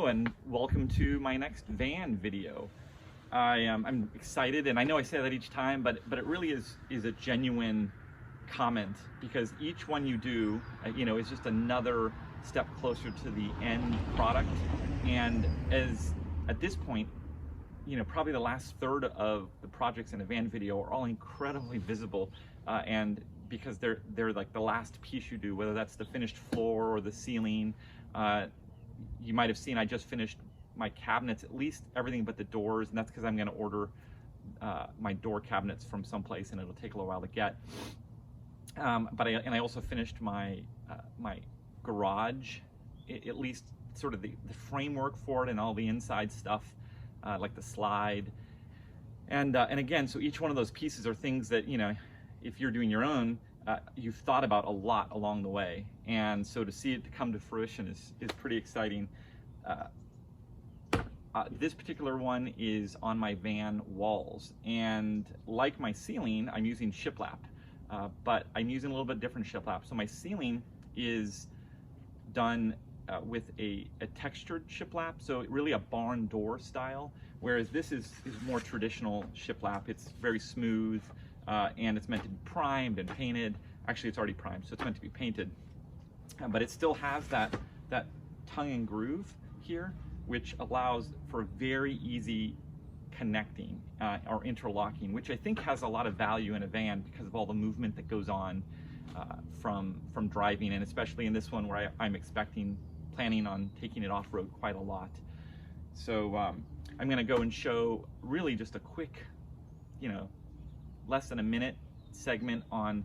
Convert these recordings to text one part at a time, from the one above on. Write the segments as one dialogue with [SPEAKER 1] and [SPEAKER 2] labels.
[SPEAKER 1] Hello and welcome to my next van video. I'm excited, and I know I say that each time, but it really is a genuine comment, because each one you do, is just another step closer to the end product. And at this point, probably the last third of the projects in a van video are all incredibly visible, and because they're like the last piece you do, whether that's the finished floor or the ceiling. You might have seen I just finished my cabinets, at least everything but the doors, and that's because I'm going to order my door cabinets from someplace, and it'll take a little while to get. But I also finished my my garage, at least sort of the framework for it and all the inside stuff, like the slide. And again, so each one of those pieces are things that, if you're doing your own, you've thought about a lot along the way. And so to see it come to fruition is pretty exciting. This particular one is on my van walls, and like my ceiling, I'm using Shiplap, but I'm using a little bit different Shiplap. So my ceiling is done with a textured Shiplap, so really a barn door style, whereas this is more traditional Shiplap. It's very smooth, and it's meant to be primed and painted. Actually, it's already primed, so it's meant to be painted. But it still has that tongue and groove here, which allows for very easy connecting or interlocking, which I think has a lot of value in a van because of all the movement that goes on from driving, and especially in this one where I'm planning on taking it off-road quite a lot. So I'm going to go and show really just a quick, less than a minute segment on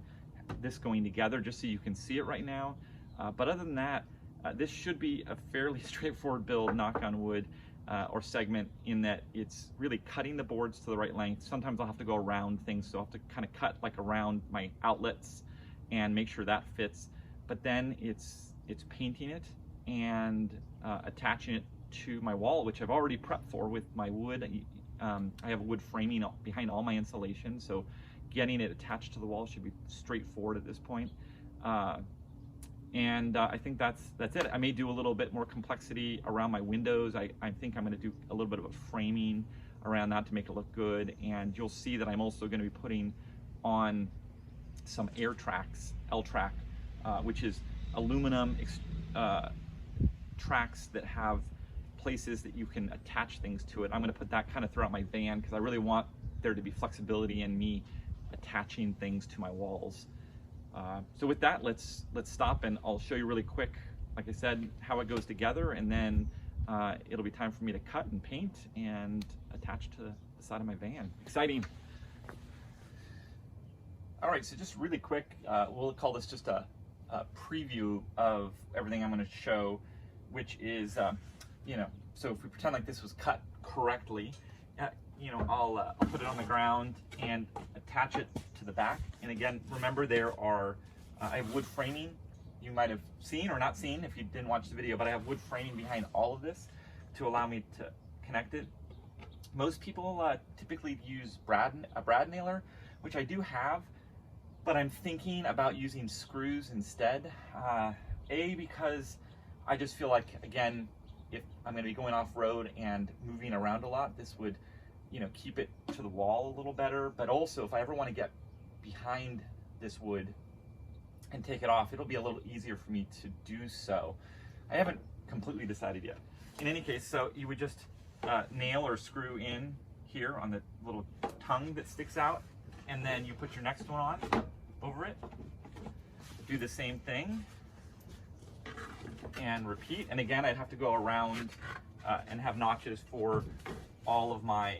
[SPEAKER 1] this going together, just so you can see it right now. But other than that, this should be a fairly straightforward build, knock on wood, or segment, in that it's really cutting the boards to the right length. Sometimes I'll have to go around things, so I'll have to kind of cut like around my outlets and make sure that fits. But then it's painting it and attaching it to my wall, which I've already prepped for with my wood. I have wood framing behind all my insulation, so getting it attached to the wall should be straightforward at this point. And I think that's it. I may do a little bit more complexity around my windows. I think I'm going to do a little bit of a framing around that to make it look good. And you'll see that I'm also going to be putting on some air tracks, L-track, which is aluminum tracks that have places that you can attach things to it. I'm going to put that kind of throughout my van because I really want there to be flexibility in me attaching things to my walls. So with that, let's stop, and I'll show you really quick, like I said, how it goes together, and then it'll be time for me to cut and paint and attach to the side of my van. Exciting. All right, so just really quick, we'll call this just a preview of everything I'm going to show, which is, so if we pretend like this was cut correctly, I'll put it on the ground and attach it to the back. And again, remember, I have wood framing. You might have seen or not seen if you didn't watch the video, but I have wood framing behind all of this to allow me to connect it. Most people typically use a brad nailer, which I do have, but I'm thinking about using screws instead. Because I just feel like, again, if I'm going to be going off-road and moving around a lot, this would keep it to the wall a little better. But also, if I ever want to get behind this wood and take it off, it'll be a little easier for me to do so. I haven't completely decided yet. In any case, so you would just nail or screw in here on the little tongue that sticks out, and then you put your next one on over it. Do the same thing and repeat. And again, I'd have to go around and have notches for all of my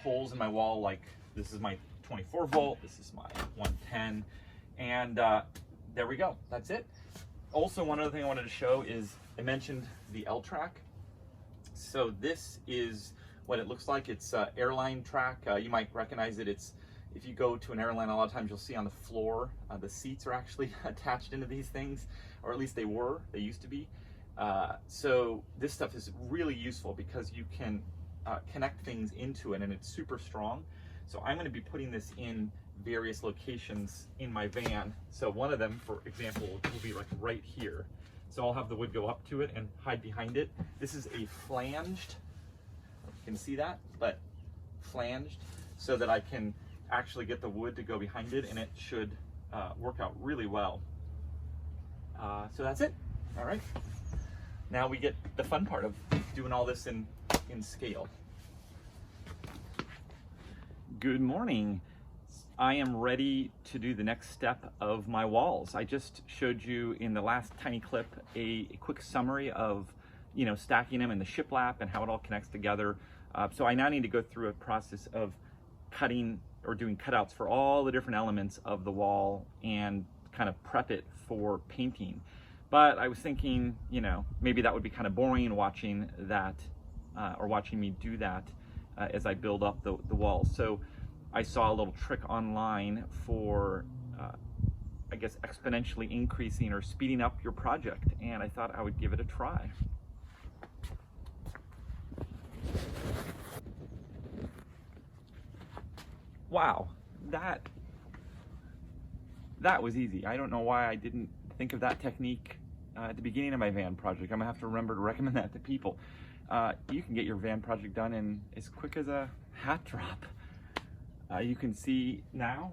[SPEAKER 1] holes in my wall. Like, this is my 24 volt, this is my 110, and there we go, that's it. Also, one other thing I wanted to show is, I mentioned the L-track. So this is what it looks like. It's airline track. You might recognize it. If you go to an airline, a lot of times you'll see on the floor, the seats are actually attached into these things, or at least they used to be. So this stuff is really useful because you can connect things into it, and it's super strong. So I'm going to be putting this in various locations in my van. So one of them, for example, will be like right here. So I'll have the wood go up to it and hide behind it. This is a flanged, you can see that, but flanged, so that I can actually get the wood to go behind it, and it should work out really well. So that's it. All right. Now we get the fun part of doing all this in scale. Good morning. I am ready to do the next step of my walls. I just showed you in the last tiny clip a quick summary of, stacking them in the shiplap and how it all connects together. So I now need to go through a process of cutting or doing cutouts for all the different elements of the wall and kind of prep it for painting. But I was thinking, maybe that would be kind of boring watching that, or watching me do that as I build up the walls. So I saw a little trick online for, I guess, exponentially increasing or speeding up your project, and I thought I would give it a try. Wow, that was easy. I don't know why I didn't think of that technique at the beginning of my van project. I'm gonna have to remember to recommend that to people. You can get your van project done in as quick as a hat drop. You can see now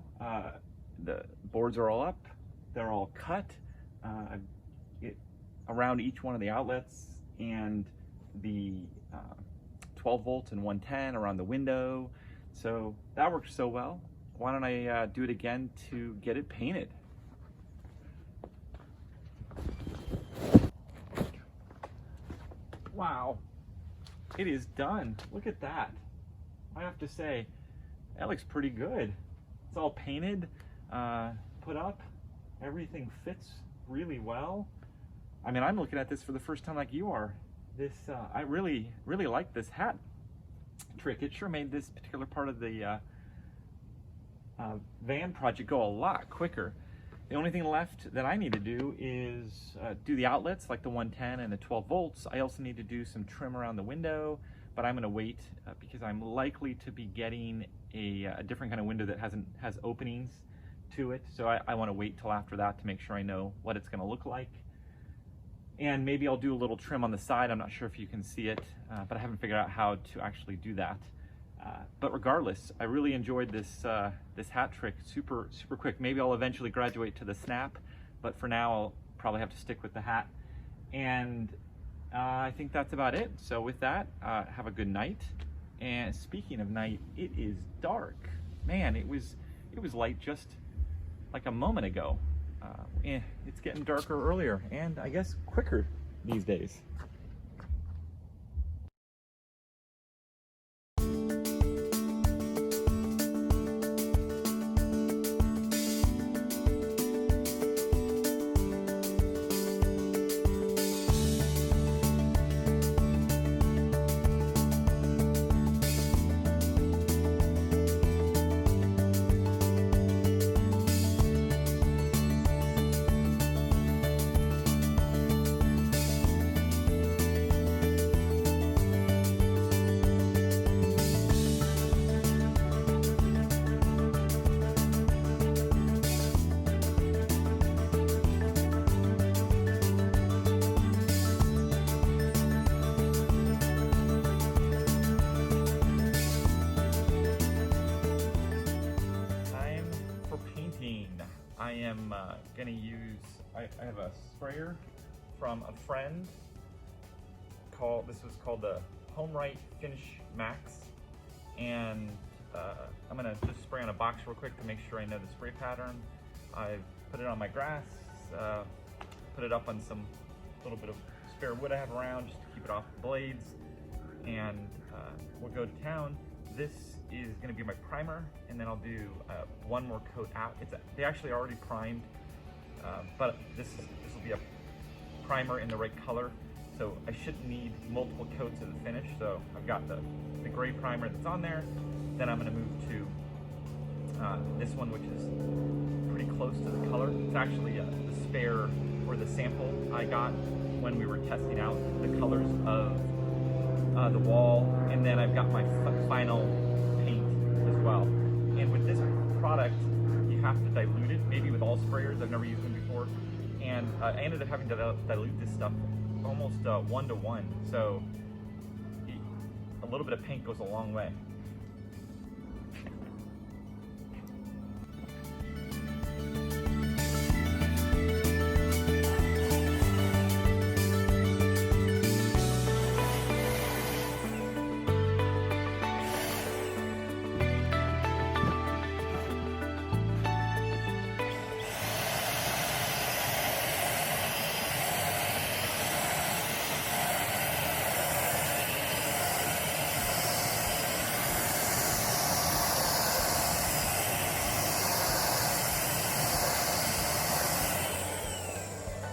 [SPEAKER 1] the boards are all up, they're all cut around each one of the outlets, and the 12 volts and 110 around the window. So that worked so well. Why don't I do it again to get it painted? Wow, it is done. Look at that. I have to say, that looks pretty good. It's all painted, put up. Everything fits really well. I mean, I'm looking at this for the first time like you are. This, I really like this hat trick. It sure made this particular part of the van project go a lot quicker. The only thing left that I need to do is do the outlets, like the 110 and the 12 volts. I also need to do some trim around the window, but I'm gonna wait because I'm likely to be getting a different kind of window that has openings to it. So I wanna wait till after that to make sure I know what it's gonna look like. And maybe I'll do a little trim on the side. I'm not sure if you can see it, but I haven't figured out how to actually do that. But regardless, I really enjoyed this this hat trick. Super quick. Maybe I'll eventually graduate to the snap, but for now I'll probably have to stick with the hat. And I think that's about it. So with that, have a good night. And speaking of night, it is dark. Man, it was light just like a moment ago. It's getting darker earlier, and I guess quicker these days. I am gonna use, I have a sprayer from a friend this was called the Home Right Finish Max, and I'm gonna just spray on a box real quick to make sure I know the spray pattern. I've put it on my grass, put it up on some little bit of spare wood I have around just to keep it off the blades, and we'll go to town. This is going to be my primer, and then I'll do one more coat out. They actually already primed, but this will be a primer in the right color, so I shouldn't need multiple coats of the finish. So I've got the gray primer that's on there. Then I'm going to move to this one, which is pretty close to the color. It's actually the spare or the sample I got when we were testing out the colors of the wall, and then I've got my final paint as well. And with this product, you have to dilute it, maybe with all sprayers. I've never used them before, and I ended up having to dilute this stuff almost 1-to-1. So a little bit of paint goes a long way.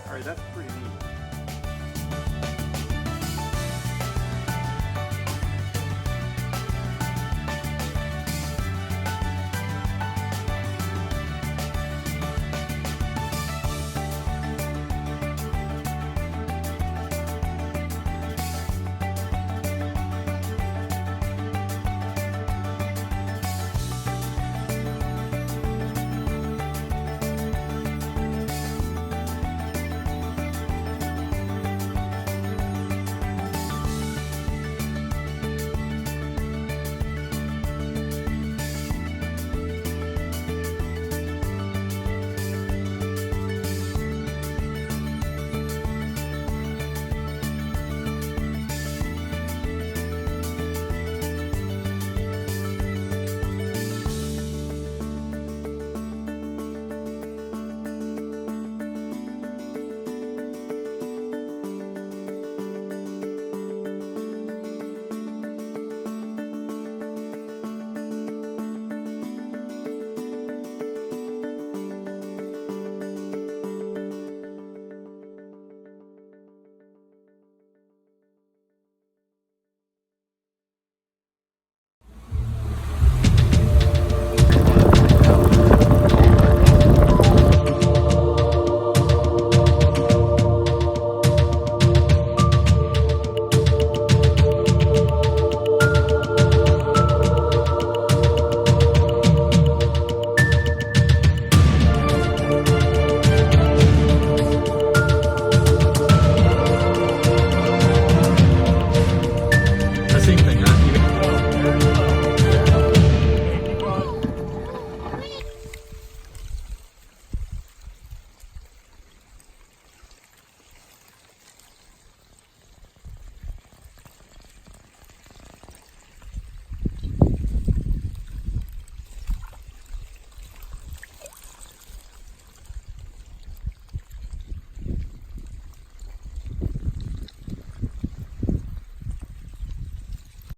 [SPEAKER 1] All right, that's pretty neat.